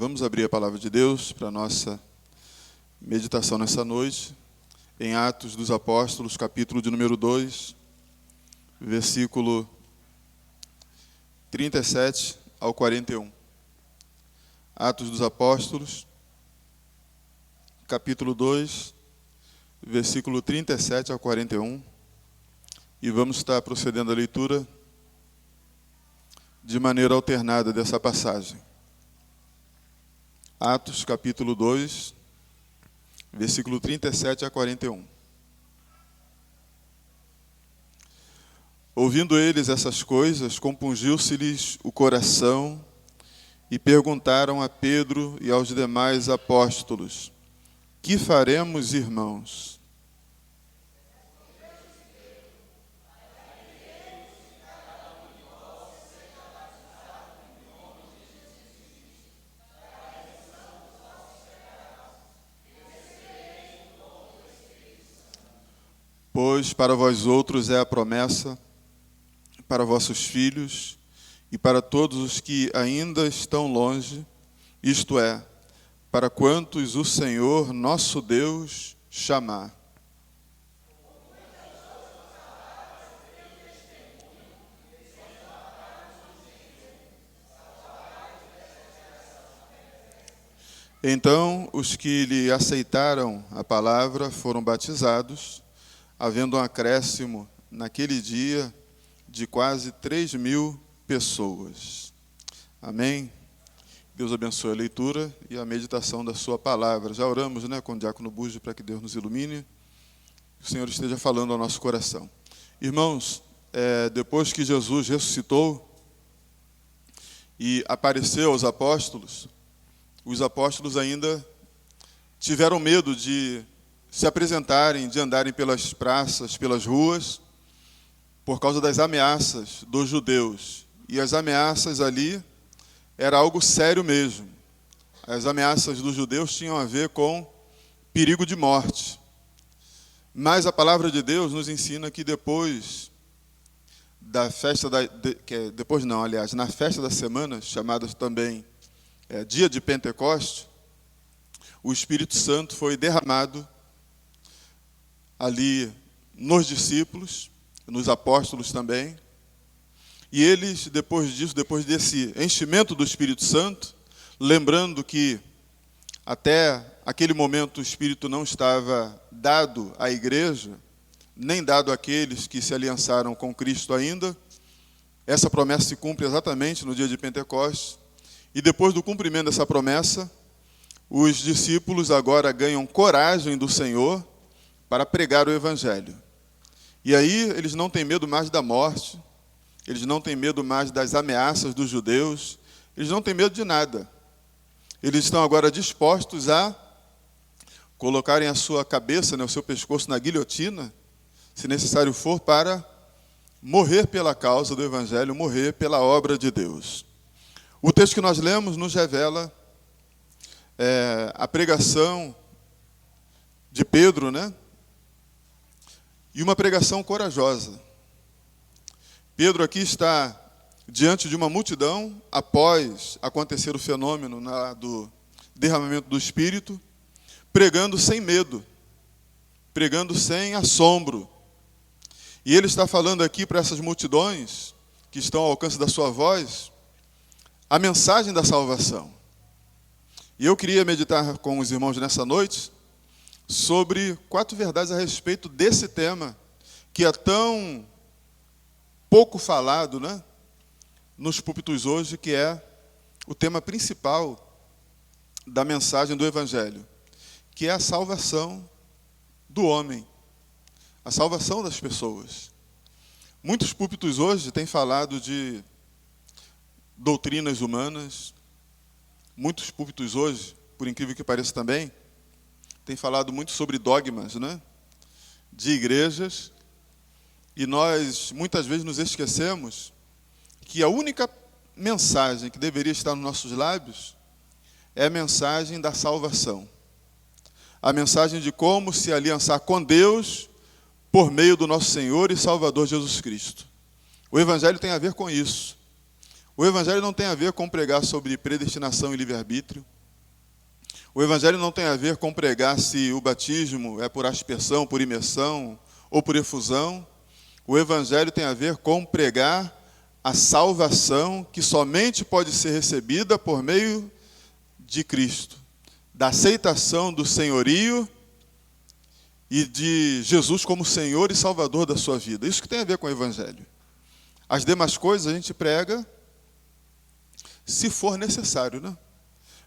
Vamos abrir a palavra de Deus para a nossa meditação nessa noite, em Atos dos Apóstolos, capítulo de número 2, versículo 37 ao 41. Atos dos Apóstolos, capítulo 2, versículo 37 ao 41. E vamos estar procedendo à leitura de maneira alternada dessa passagem. Atos, capítulo 2, versículo 37 a 41. Ouvindo eles essas coisas, compungiu-se-lhes o coração e perguntaram a Pedro e aos demais apóstolos: que faremos, irmãos? Pois para vós outros é a promessa, para vossos filhos e para todos os que ainda estão longe, isto é, para quantos o Senhor nosso Deus chamar. Então os que lhe aceitaram a palavra foram batizados, havendo um acréscimo naquele dia de quase 3.000 pessoas. Amém? Deus abençoe a leitura e a meditação da sua palavra. Já oramos, com o diácono Búgio para que Deus nos ilumine, que o Senhor esteja falando ao nosso coração. Irmãos, depois que Jesus ressuscitou e apareceu aos apóstolos, os apóstolos ainda tiveram medo de se apresentarem, de andarem pelas praças, pelas ruas, por causa das ameaças dos judeus. E as ameaças ali era algo sério mesmo. As ameaças dos judeus tinham a ver com perigo de morte. Mas a palavra de Deus nos ensina que depois da festa na festa da semana, chamada também dia de Pentecoste, o Espírito Santo foi derramado ali nos discípulos, nos apóstolos também. E eles, depois disso, depois desse enchimento do Espírito Santo, lembrando que até aquele momento o Espírito não estava dado à igreja, nem dado àqueles que se aliançaram com Cristo ainda, essa promessa se cumpre exatamente no dia de Pentecostes. E depois do cumprimento dessa promessa, os discípulos agora ganham coragem do Senhor para pregar o Evangelho. E aí eles não têm medo mais da morte, eles não têm medo mais das ameaças dos judeus, eles não têm medo de nada. Eles estão agora dispostos a colocarem a sua cabeça, o seu pescoço na guilhotina, se necessário for, para morrer pela causa do Evangelho, morrer pela obra de Deus. O texto que nós lemos nos revela a pregação de Pedro, e uma pregação corajosa. Pedro aqui está diante de uma multidão, após acontecer o fenômeno do derramamento do Espírito, pregando sem medo, pregando sem assombro. E ele está falando aqui para essas multidões, que estão ao alcance da sua voz, a mensagem da salvação. E eu queria meditar com os irmãos nessa noite sobre 4 verdades a respeito desse tema, que é tão pouco falado, nos púlpitos hoje, que é o tema principal da mensagem do Evangelho, que é a salvação do homem, a salvação das pessoas. Muitos púlpitos hoje têm falado de doutrinas humanas, muitos púlpitos hoje, por incrível que pareça também, têm falado muito sobre dogmas, de igrejas, e nós muitas vezes nos esquecemos que a única mensagem que deveria estar nos nossos lábios é a mensagem da salvação. A mensagem de como se aliançar com Deus por meio do nosso Senhor e Salvador Jesus Cristo. O Evangelho tem a ver com isso. O Evangelho não tem a ver com pregar sobre predestinação e livre-arbítrio. O Evangelho não tem a ver com pregar se o batismo é por aspersão, por imersão ou por efusão. O Evangelho tem a ver com pregar a salvação que somente pode ser recebida por meio de Cristo, da aceitação do senhorio e de Jesus como Senhor e Salvador da sua vida. Isso que tem a ver com o Evangelho. As demais coisas a gente prega se for necessário, né?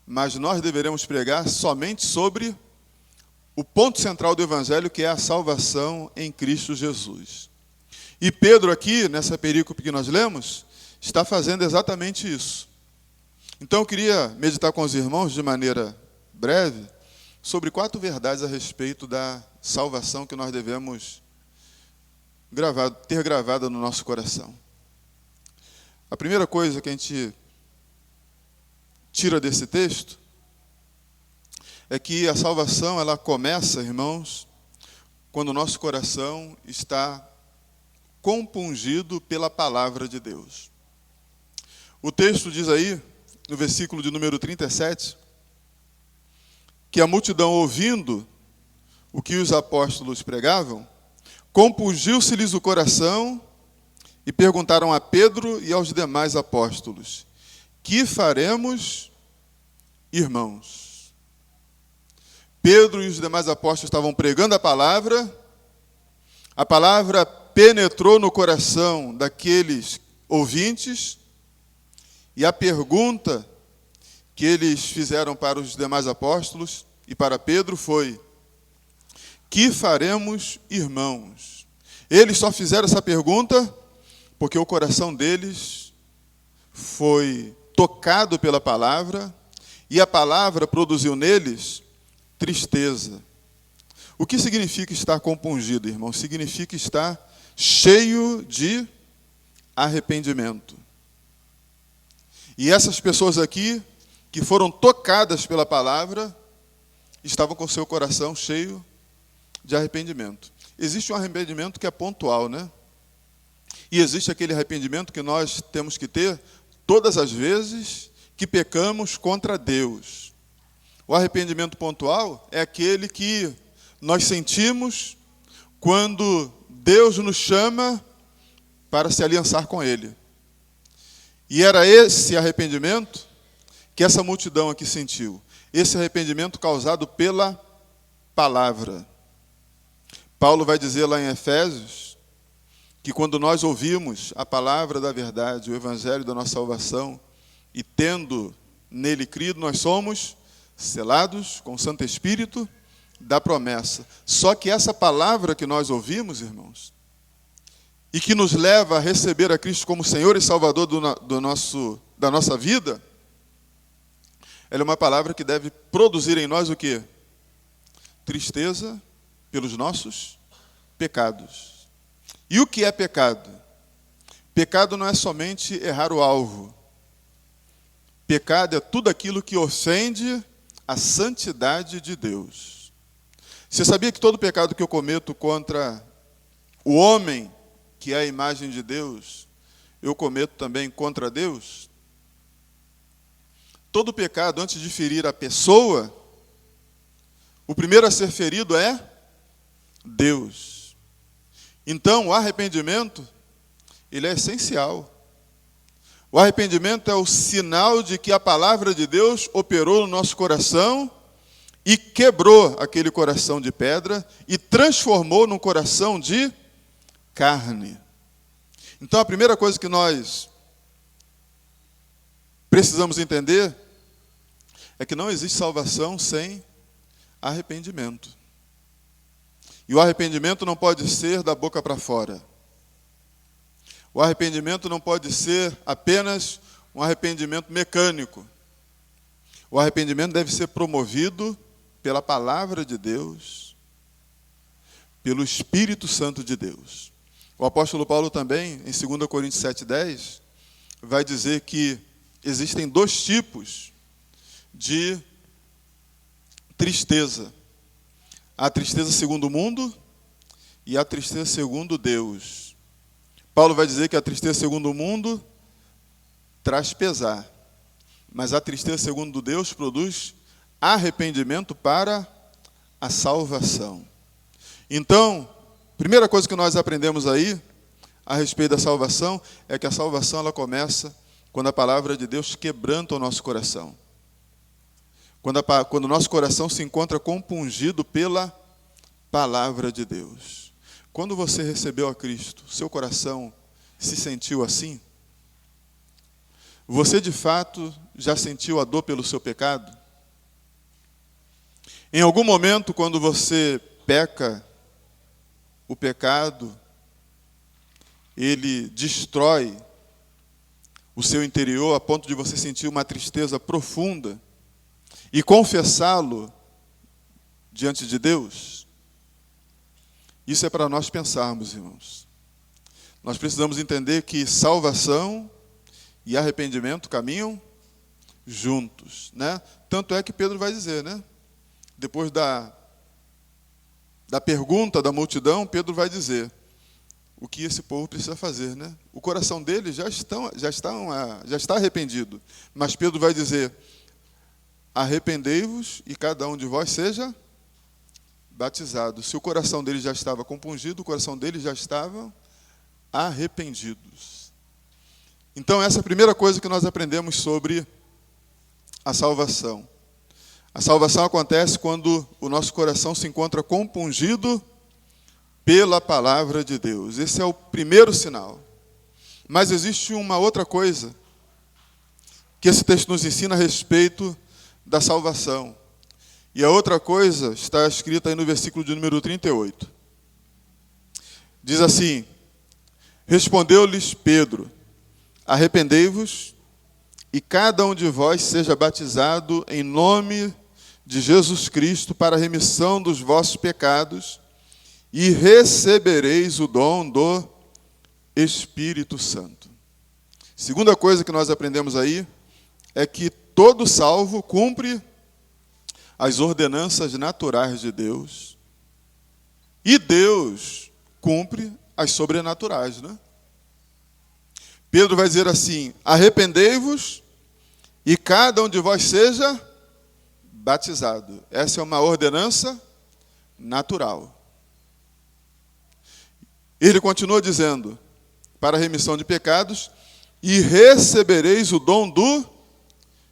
Mas nós deveremos pregar somente sobre o ponto central do Evangelho, que é a salvação em Cristo Jesus. E Pedro aqui, nessa perícope que nós lemos, está fazendo exatamente isso. Então eu queria meditar com os irmãos de maneira breve sobre 4 verdades a respeito da salvação que nós devemos ter gravada no nosso coração. A primeira coisa que a gente tira desse texto é que a salvação ela começa, irmãos, quando o nosso coração está compungido pela palavra de Deus. O texto diz aí, no versículo de número 37, que a multidão, ouvindo o que os apóstolos pregavam, compungiu-se-lhes o coração e perguntaram a Pedro e aos demais apóstolos: que faremos, irmãos? Pedro e os demais apóstolos estavam pregando a palavra penetrou no coração daqueles ouvintes, e a pergunta que eles fizeram para os demais apóstolos e para Pedro foi: que faremos, irmãos? Eles só fizeram essa pergunta porque o coração deles foi tocado pela palavra, e a palavra produziu neles tristeza. O que significa estar compungido, irmão? Significa estar cheio de arrependimento. E essas pessoas aqui, que foram tocadas pela palavra, estavam com seu coração cheio de arrependimento. Existe um arrependimento que é pontual, né? E existe aquele arrependimento que nós temos que ter todas as vezes que pecamos contra Deus. O arrependimento pontual é aquele que nós sentimos quando Deus nos chama para se aliançar com Ele. E era esse arrependimento que essa multidão aqui sentiu. Esse arrependimento causado pela palavra. Paulo vai dizer lá em Efésios que quando nós ouvimos a palavra da verdade, o evangelho da nossa salvação, e tendo nele crido, nós somos selados com o Santo Espírito da promessa. Só que essa palavra que nós ouvimos, irmãos, e que nos leva a receber a Cristo como Senhor e Salvador da nossa vida, ela é uma palavra que deve produzir em nós o quê? Tristeza pelos nossos pecados. E o que é pecado? Pecado não é somente errar o alvo. Pecado é tudo aquilo que ofende a santidade de Deus. Você sabia que todo pecado que eu cometo contra o homem, que é a imagem de Deus, eu cometo também contra Deus? Todo pecado, antes de ferir a pessoa, o primeiro a ser ferido é Deus. Então, o arrependimento, ele é essencial. O arrependimento é o sinal de que a palavra de Deus operou no nosso coração e quebrou aquele coração de pedra e transformou num coração de carne. Então, a primeira coisa que nós precisamos entender é que não existe salvação sem arrependimento. E o arrependimento não pode ser da boca para fora. O arrependimento não pode ser apenas um arrependimento mecânico. O arrependimento deve ser promovido pela palavra de Deus, pelo Espírito Santo de Deus. O apóstolo Paulo também, em 2 Coríntios 7,10, vai dizer que existem 2 tipos de tristeza. A tristeza segundo o mundo e a tristeza segundo Deus. Paulo vai dizer que a tristeza segundo o mundo traz pesar, mas a tristeza, segundo Deus, produz arrependimento para a salvação. Então, primeira coisa que nós aprendemos aí a respeito da salvação é que a salvação ela começa quando a palavra de Deus quebranta o nosso coração. Quando o nosso coração se encontra compungido pela palavra de Deus. Quando você recebeu a Cristo, seu coração se sentiu assim? Você de fato já sentiu a dor pelo seu pecado? Em algum momento, quando você peca, o pecado, ele destrói o seu interior a ponto de você sentir uma tristeza profunda e confessá-lo diante de Deus? Isso é para nós pensarmos, irmãos. Nós precisamos entender que salvação e arrependimento caminham juntos, né? Tanto é que Pedro vai dizer, né? Depois da pergunta da multidão, Pedro vai dizer o que esse povo precisa fazer, né? O coração deles já está arrependido. Mas Pedro vai dizer: arrependei-vos e cada um de vós seja batizado. Se o coração deles já estava compungido, o coração deles já estava arrependidos. Então essa é a primeira coisa que nós aprendemos sobre a salvação. A salvação acontece quando o nosso coração se encontra compungido pela palavra de Deus. Esse é o primeiro sinal. Mas existe uma outra coisa que esse texto nos ensina a respeito da salvação. E a outra coisa está escrita aí no versículo de número 38. Diz assim: respondeu-lhes Pedro: arrependei-vos e cada um de vós seja batizado em nome de Jesus Cristo para a remissão dos vossos pecados e recebereis o dom do Espírito Santo. Segunda coisa que nós aprendemos aí é que todo salvo cumpre as ordenanças naturais de Deus e Deus cumpre as sobrenaturais, né? Pedro vai dizer assim: arrependei-vos e cada um de vós seja batizado. Essa é uma ordenança natural. Ele continua dizendo: para a remissão de pecados, e recebereis o dom do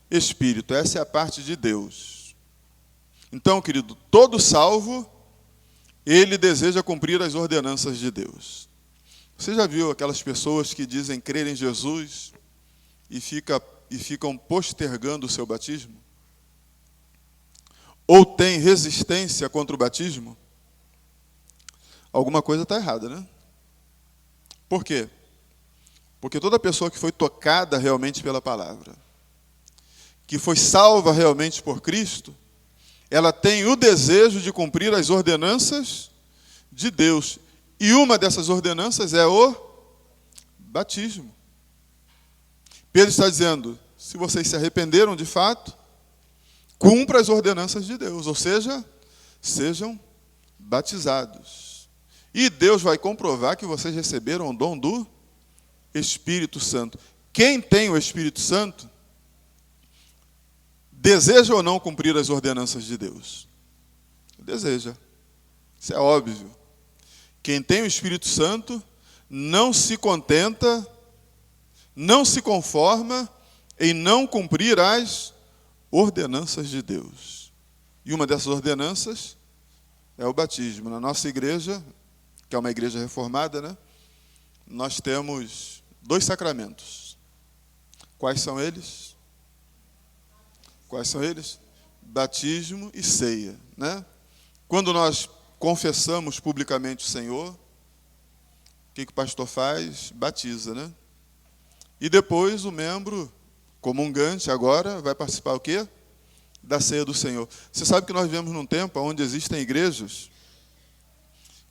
Espírito. Essa é a parte de Deus. Então, querido, todo salvo, ele deseja cumprir as ordenanças de Deus. Você já viu aquelas pessoas que dizem crer em Jesus e ficam postergando o seu batismo? Ou tem resistência contra o batismo? Alguma coisa está errada, né? Por quê? Porque toda pessoa que foi tocada realmente pela palavra, que foi salva realmente por Cristo, ela tem o desejo de cumprir as ordenanças de Deus. E uma dessas ordenanças é o batismo. Pedro está dizendo: se vocês se arrependeram de fato, cumpra as ordenanças de Deus, ou seja, sejam batizados. E Deus vai comprovar que vocês receberam o dom do Espírito Santo. Quem tem o Espírito Santo, deseja ou não cumprir as ordenanças de Deus? Deseja. Isso é óbvio. Quem tem o Espírito Santo não se contenta, não se conforma em não cumprir as ordenanças de Deus. E uma dessas ordenanças é o batismo. Na nossa igreja, que é uma igreja reformada, né, nós temos 2 sacramentos. Quais são eles? Quais são eles? Batismo e ceia, né? Quando nós confessamos publicamente o Senhor, o que o pastor faz? Batiza, né? E depois o membro comungante agora vai participar o quê? Da ceia do Senhor. Você sabe que nós vivemos num tempo onde existem igrejas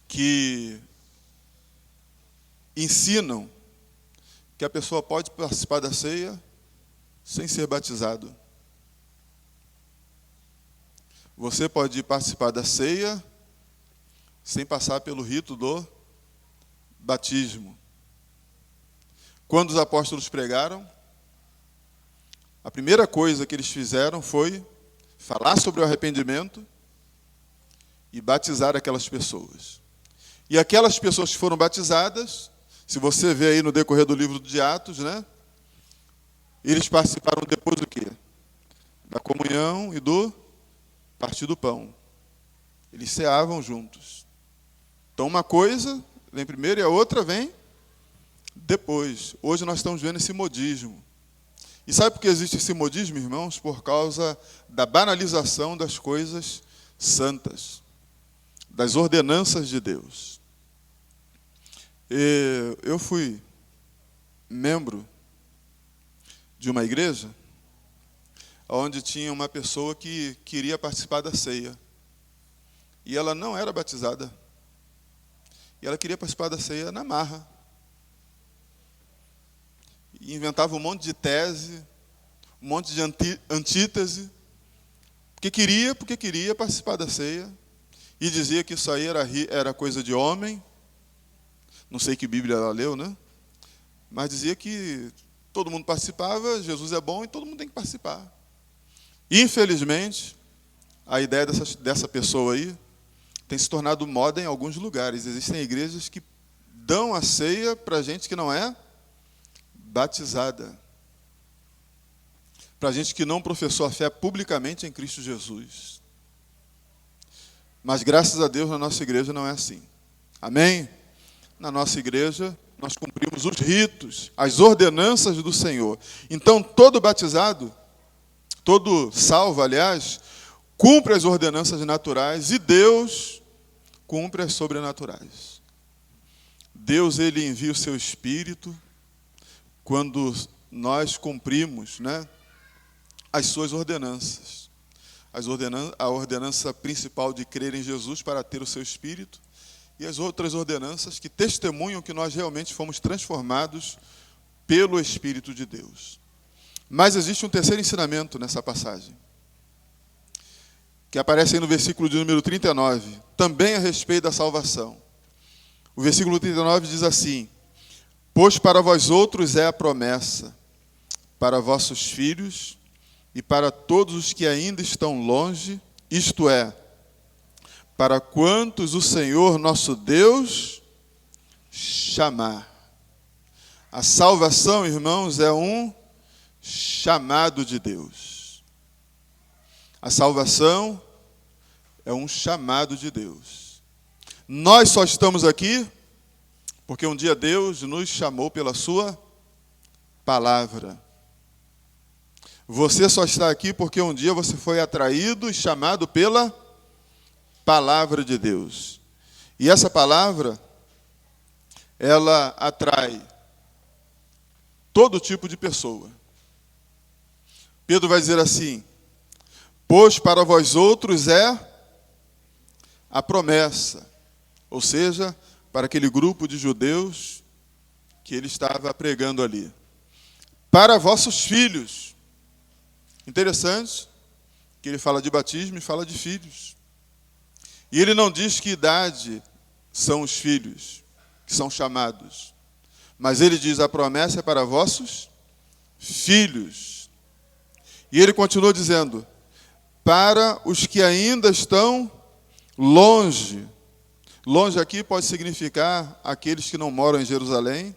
que ensinam que a pessoa pode participar da ceia sem ser batizado. Você pode participar da ceia sem passar pelo rito do batismo. Quando os apóstolos pregaram, A primeira coisa que eles fizeram foi falar sobre o arrependimento e batizar aquelas pessoas. E aquelas pessoas que foram batizadas, se você vê aí no decorrer do livro de Atos, né? Eles participaram depois do quê? Da comunhão e do partir do pão. Eles ceavam juntos. Então uma coisa vem primeiro e a outra vem depois. Hoje nós estamos vendo esse modismo. E sabe por que existe esse modismo, irmãos? Por causa da banalização das coisas santas, das ordenanças de Deus. Eu fui membro de uma igreja onde tinha uma pessoa que queria participar da ceia. E ela não era batizada. E ela queria participar da ceia na marra. E inventava um monte de tese, um monte de antítese, porque queria participar da ceia, e dizia que isso aí era coisa de homem. Não sei que Bíblia ela leu, né? Mas dizia que todo mundo participava, Jesus é bom e todo mundo tem que participar. Infelizmente, a ideia dessa pessoa aí tem se tornado moda em alguns lugares. Existem igrejas que dão a ceia para gente que não é batizada, para gente que não professou a fé publicamente em Cristo Jesus. Mas graças a Deus na nossa igreja não é assim. Amém? Na nossa igreja nós cumprimos os ritos, as ordenanças do Senhor. Então todo batizado, todo salvo, aliás, cumpre as ordenanças naturais e Deus cumpre as sobrenaturais. Deus, ele envia o seu Espírito quando nós cumprimos, né, as suas ordenanças. A ordenança principal de crer em Jesus para ter o seu Espírito e as outras ordenanças que testemunham que nós realmente fomos transformados pelo Espírito de Deus. Mas existe um terceiro ensinamento nessa passagem, que aparece aí no versículo de número 39, também a respeito da salvação. O versículo 39 diz assim: pois para vós outros é a promessa, para vossos filhos e para todos os que ainda estão longe, isto é, para quantos o Senhor nosso Deus chamar. A salvação, irmãos, é um chamado de Deus. A salvação é um chamado de Deus. Nós só estamos aqui porque um dia Deus nos chamou pela sua palavra. Você só está aqui porque um dia você foi atraído e chamado pela palavra de Deus. E essa palavra, ela atrai todo tipo de pessoa. Pedro vai dizer assim: pois para vós outros é a promessa. Ou seja, para aquele grupo de judeus que ele estava pregando ali. Para vossos filhos. Interessante que ele fala de batismo e fala de filhos. E ele não diz que idade são os filhos que são chamados. Mas ele diz: a promessa é para vossos filhos. E ele continua dizendo: para os que ainda estão longe. Longe aqui pode significar aqueles que não moram em Jerusalém,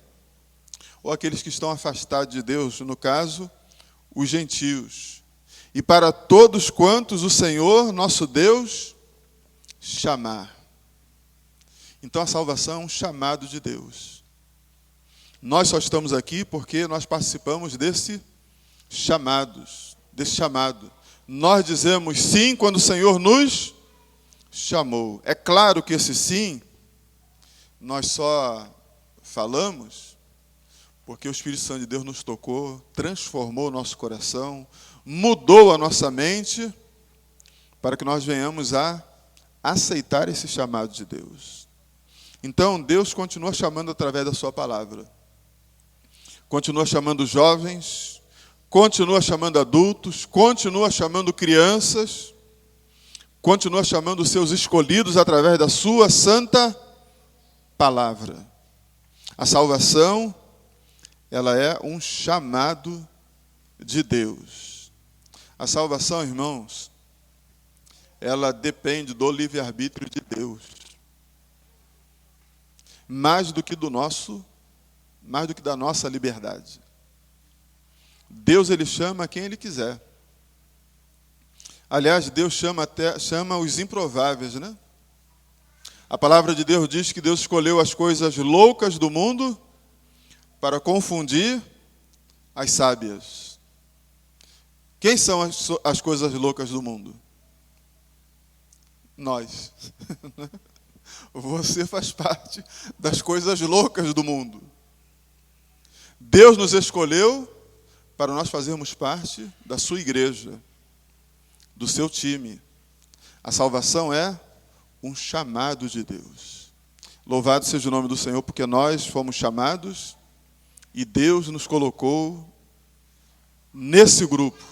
ou aqueles que estão afastados de Deus, no caso, os gentios. E para todos quantos o Senhor, nosso Deus, chamar. Então a salvação é um chamado de Deus. Nós só estamos aqui porque nós participamos desse chamado. Nós dizemos sim quando o Senhor nos chamou. É claro que esse sim, nós só falamos porque o Espírito Santo de Deus nos tocou, transformou o nosso coração, mudou a nossa mente, para que nós venhamos a aceitar esse chamado de Deus. Então, Deus continua chamando através da sua palavra. Continua chamando jovens, continua chamando adultos, continua chamando crianças, continua chamando os seus escolhidos através da sua santa palavra. A salvação, ela é um chamado de Deus. A salvação, irmãos, ela depende do livre-arbítrio de Deus. Mais do que da nossa liberdade. Deus, ele chama quem ele quiser. Aliás, Deus chama os improváveis, né? A palavra de Deus diz que Deus escolheu as coisas loucas do mundo para confundir as sábias. Quem são as coisas loucas do mundo? Nós. Você faz parte das coisas loucas do mundo. Deus nos escolheu para nós fazermos parte da sua igreja, do seu time. A salvação é um chamado de Deus. Louvado seja o nome do Senhor, porque nós fomos chamados e Deus nos colocou nesse grupo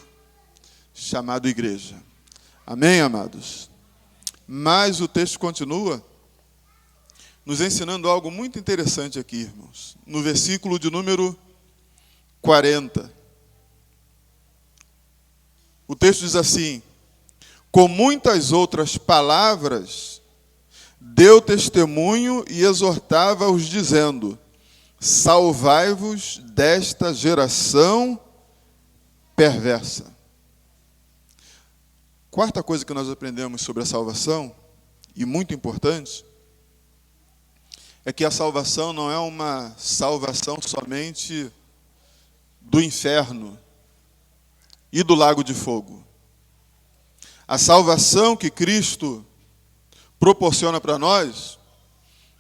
chamado igreja. Amém, amados? Mas o texto continua nos ensinando algo muito interessante aqui, irmãos. No versículo de número 40. O texto diz assim: com muitas outras palavras, deu testemunho e exortava-os, dizendo: salvai-vos desta geração perversa. Quarta coisa que nós aprendemos sobre a salvação, e muito importante, é que a salvação não é uma salvação somente do inferno e do lago de fogo. A salvação que Cristo proporciona para nós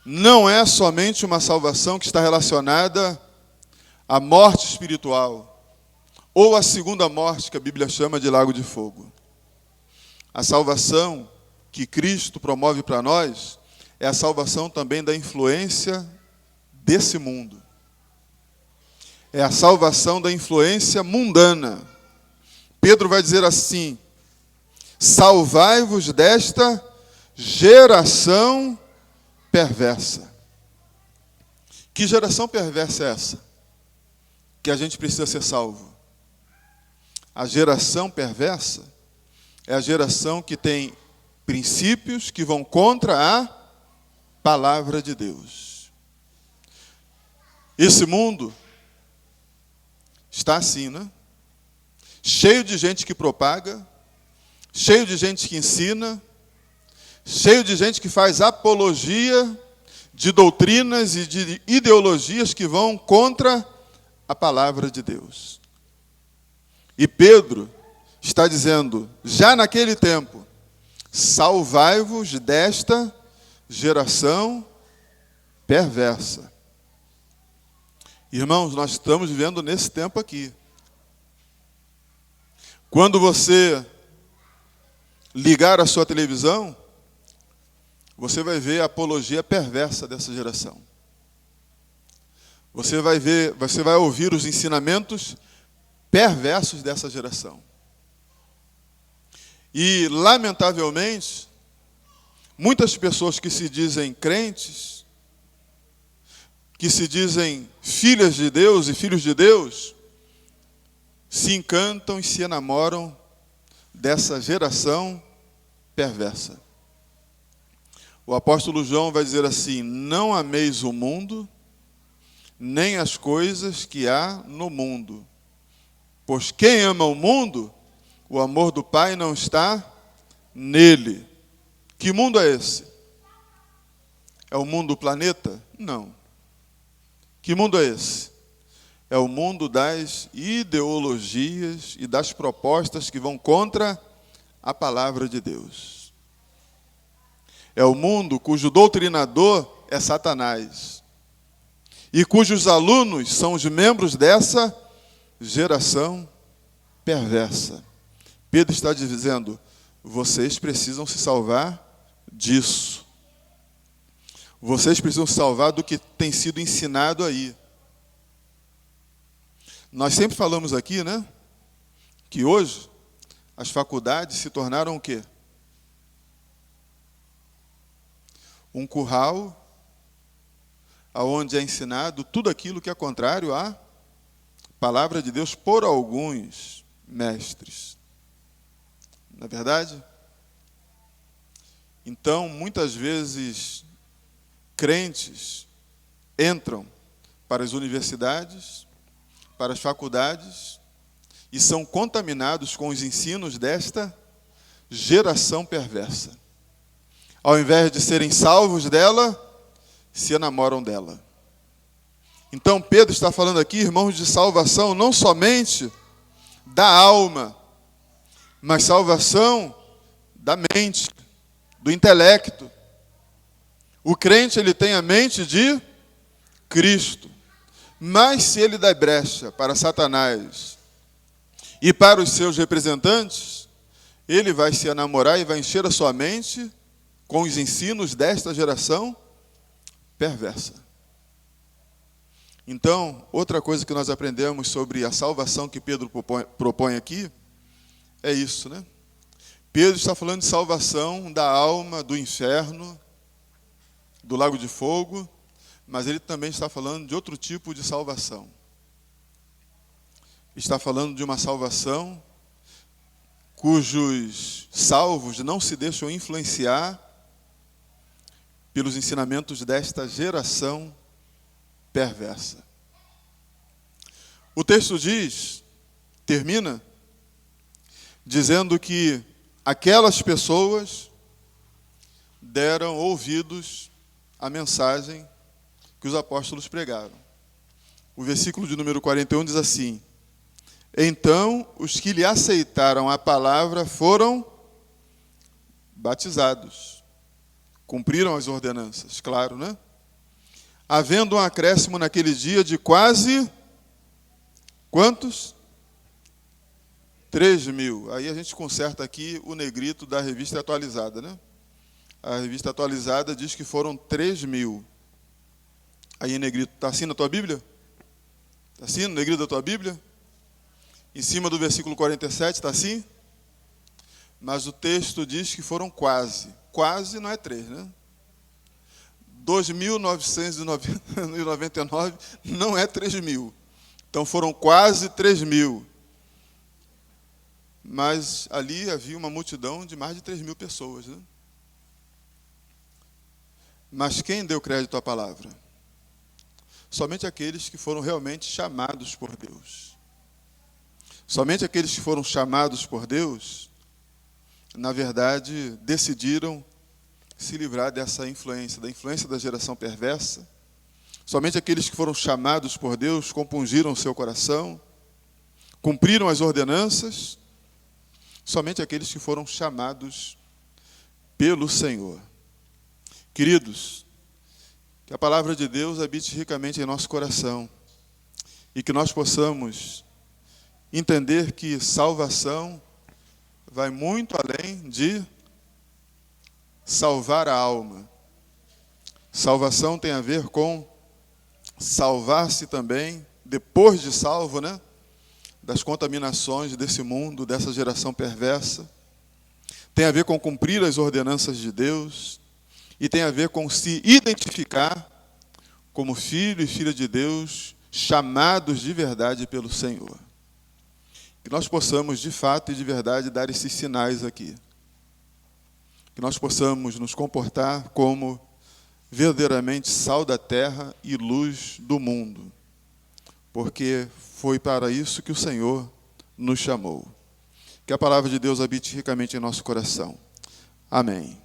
não é somente uma salvação que está relacionada à morte espiritual ou à segunda morte, que a Bíblia chama de lago de fogo. A salvação que Cristo promove para nós é a salvação também da influência desse mundo. É a salvação da influência mundana. Pedro vai dizer assim: salvai-vos desta geração perversa. Que geração perversa é essa? Que a gente precisa ser salvo. A geração perversa é a geração que tem princípios que vão contra a palavra de Deus. Esse mundo está assim, né? Cheio de gente que propaga, cheio de gente que ensina, cheio de gente que faz apologia de doutrinas e de ideologias que vão contra a palavra de Deus. E Pedro está dizendo, já naquele tempo: salvai-vos desta geração perversa. Irmãos, nós estamos vivendo nesse tempo aqui. Quando você ligar a sua televisão, você vai ver a apologia perversa dessa geração. Você vai ouvir os ensinamentos perversos dessa geração. E, lamentavelmente, muitas pessoas que se dizem crentes, que se dizem filhas de Deus e filhos de Deus, se encantam e se enamoram dessa geração perversa. O apóstolo João vai dizer assim: não ameis o mundo, nem as coisas que há no mundo. Pois quem ama o mundo, o amor do Pai não está nele. Que mundo é esse? É o mundo do planeta? Não. Que mundo é esse? É o mundo das ideologias e das propostas que vão contra a palavra de Deus. É o mundo cujo doutrinador é Satanás e cujos alunos são os membros dessa geração perversa. Pedro está dizendo: vocês precisam se salvar disso. Vocês precisam se salvar do que tem sido ensinado aí. Nós sempre falamos aqui, né, que hoje as faculdades se tornaram o quê? Um curral aonde é ensinado tudo aquilo que é contrário à palavra de Deus por alguns mestres. Não é verdade? Então, muitas vezes, crentes entram para as universidades, para as faculdades, e são contaminados com os ensinos desta geração perversa. Ao invés de serem salvos dela, se enamoram dela. Então Pedro está falando aqui, irmãos, de salvação não somente da alma, mas salvação da mente, do intelecto. O crente, ele tem a mente de Cristo. Mas se ele dá brecha para Satanás e para os seus representantes, ele vai se enamorar e vai encher a sua mente com os ensinos desta geração perversa. Então, outra coisa que nós aprendemos sobre a salvação que Pedro propõe aqui é isso, né? Pedro está falando de salvação da alma do inferno, do lago de fogo, mas ele também está falando de outro tipo de salvação. Está falando de uma salvação cujos salvos não se deixam influenciar pelos ensinamentos desta geração perversa. O texto termina dizendo que aquelas pessoas deram ouvidos à mensagem que os apóstolos pregaram. O versículo de número 41 diz assim: então os que lhe aceitaram a palavra foram batizados, cumpriram as ordenanças, claro, né? Havendo um acréscimo naquele dia de quase, quantos? 3.000. Aí a gente conserta aqui o negrito da revista atualizada, né? A revista atualizada diz que foram 3.000. Aí em negrito, está assim na tua Bíblia? Está assim no negrito da tua Bíblia? Em cima do versículo 47, está assim? Mas o texto diz que foram quase. Quase não é 3, né? 2.999 não é 3.000. Então foram quase 3.000. Mas ali havia uma multidão de mais de 3.000 pessoas, né? Mas quem deu crédito à palavra? Somente aqueles que foram realmente chamados por Deus. Somente aqueles que foram chamados por Deus, na verdade, decidiram se livrar dessa influência, da influência da geração perversa. Somente aqueles que foram chamados por Deus compungiram o seu coração, cumpriram as ordenanças. Somente aqueles que foram chamados pelo Senhor. Queridos, que a palavra de Deus habite ricamente em nosso coração e que nós possamos entender que salvação vai muito além de salvar a alma. Salvação tem a ver com salvar-se também, depois de salvo, né? Das contaminações desse mundo, dessa geração perversa. Tem a ver com cumprir as ordenanças de Deus. E tem a ver com se identificar como filho e filha de Deus, chamados de verdade pelo Senhor. Que nós possamos, de fato e de verdade, dar esses sinais aqui. Que nós possamos nos comportar como verdadeiramente sal da terra e luz do mundo. Porque foi para isso que o Senhor nos chamou. Que a palavra de Deus habite ricamente em nosso coração. Amém.